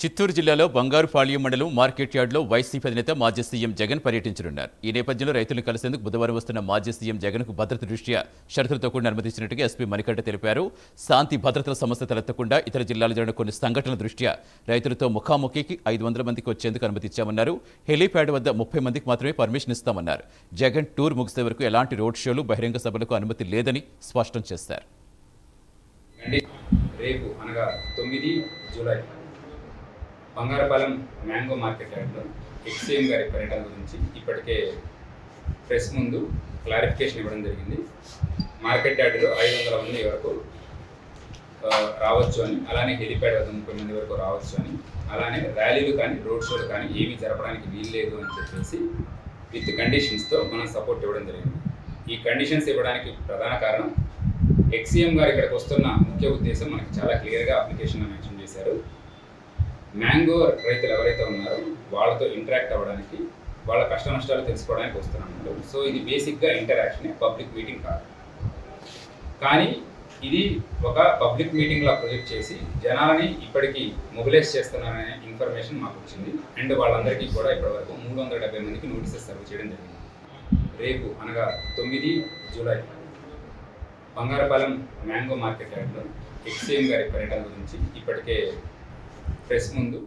చిత్తూరు జిల్లాలో బంగారుపాళ్యం మండలం మార్కెట్ యార్డ్లో వైసీపీ అధినేత మాజీ సీఎం జగన్ పర్యటించనున్నారు. ఈ నేపథ్యంలో రైతులను కలిసేందుకు బుధవారం వస్తున్న మాజీ సీఎం జగన్కు భద్రత దృష్ట్యా షరతులతో కూడిన అనుమతించినట్టుగా ఎస్పీ మణికంఠ తెలిపారు. శాంతి భద్రతల సమస్య తలెత్తకుండా ఇతర జిల్లాలో జరిగిన కొన్ని సంఘటనల దృష్ట్యా రైతులతో ముఖాముఖికి 500 మందికి వచ్చేందుకు అనుమతిచ్చామన్నారు. హెలీప్యాడ్ వద్ద 30 మందికి మాత్రమే పర్మిషన్ ఇస్తామన్నారు. జగన్ టూర్ ముగిసే వరకు ఎలాంటి రోడ్ షోలు, బహిరంగ సభలకు అనుమతి లేదని స్పష్టం చేశారు. రేపు అనగా 9 జూలై బంగారపాలెం మ్యాంగో మార్కెట్ యార్డ్లో ఎక్స్సీఎం గారి పర్యటన గురించి ఇప్పటికే ప్రెస్ ముందు క్లారిఫికేషన్ ఇవ్వడం జరిగింది. మార్కెట్ యార్డ్లో 500 మంది వరకు రావచ్చు అని, అలానే హెలిప్యాడ్ వద్ద 30 మంది వరకు రావచ్చు అని, అలానే ర్యాలీలు కానీ రోడ్ షోలు కానీ ఏమీ జరపడానికి వీల్లేదు అని చెప్పేసి విత్ కండిషన్స్తో మనం సపోర్ట్ ఇవ్వడం జరిగింది. ఈ కండిషన్స్ ఇవ్వడానికి ప్రధాన కారణం ఎక్స్సీఎం గారు ఇక్కడికి వస్తున్న ముఖ్య ఉద్దేశం మనకి చాలా క్లియర్గా అప్లికేషన్లో మెన్షన్ చేశారు. మ్యాంగో రైతులు ఎవరైతే ఉన్నారో వాళ్ళతో ఇంటరాక్ట్ అవ్వడానికి, వాళ్ళ కష్ట నష్టాలు తెలుసుకోవడానికి వస్తున్నాం. సో ఇది బేసిక్గా ఇంటరాక్షన్, పబ్లిక్ మీటింగ్ కాదు. కానీ ఇది ఒక పబ్లిక్ మీటింగ్లా ప్రొజెక్ట్ చేసి జనాలని ఇప్పటికీ మొబిలైజ్ చేస్తున్నారనే ఇన్ఫర్మేషన్ మాకు వచ్చింది. అండ్ వాళ్ళందరికీ కూడా ఇప్పటివరకు 370 మందికి నోటీసెస్ సర్వ్ చేయడం జరిగింది. రేపు అనగా 9 జూలై బంగారపాలెం మ్యాంగో మార్కెట్ యార్డ్లో ఎక్స్సీఎం గారి పర్యటన గురించి ఇప్పటికే ప్రెస్ ముందు